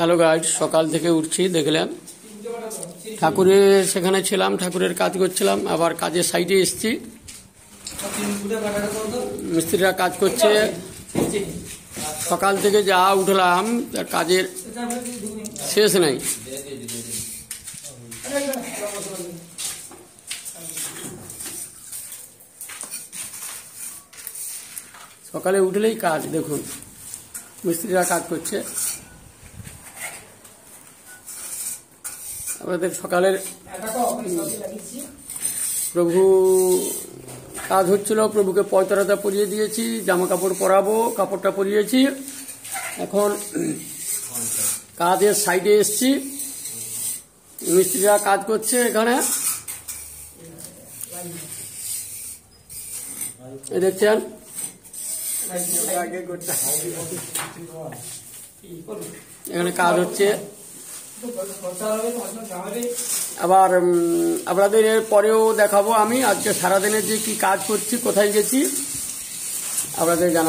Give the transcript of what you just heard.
Hello guide, সকাল থেকে উঠছি, দেখলাম ঠাকুরের সেখানে ছিলাম, ঠাকুরের কাজ করছিলাম, আবার কাজের সাইডে এসছি, মিস্ত্রিরা কাজ করছে। সকাল থেকে যা উঠলাম তার কাজের শেষ নাই। সকালে উঠলেই কাজ, দেখুন মিস্ত্রিরা কাজ করছে। আমাদের সকালের প্রভু কাজ হচ্ছিল, প্রভুকে পয়তারাটা পরিয়ে দিয়েছি, জামা কাপড় পরাবো, কাপড়টা পরিয়েছি। এখন কাজের সাইডে এসছি, মিস্ত্রিরা কাজ করছে এখানে, দেখছেন এখানে কাজ হচ্ছে। আবার আপনাদের এর পরেও দেখাবো আমি আজকে সারাদিনের যে কি কাজ করছি, কোথায় গেছি আপনাদের জানাবো।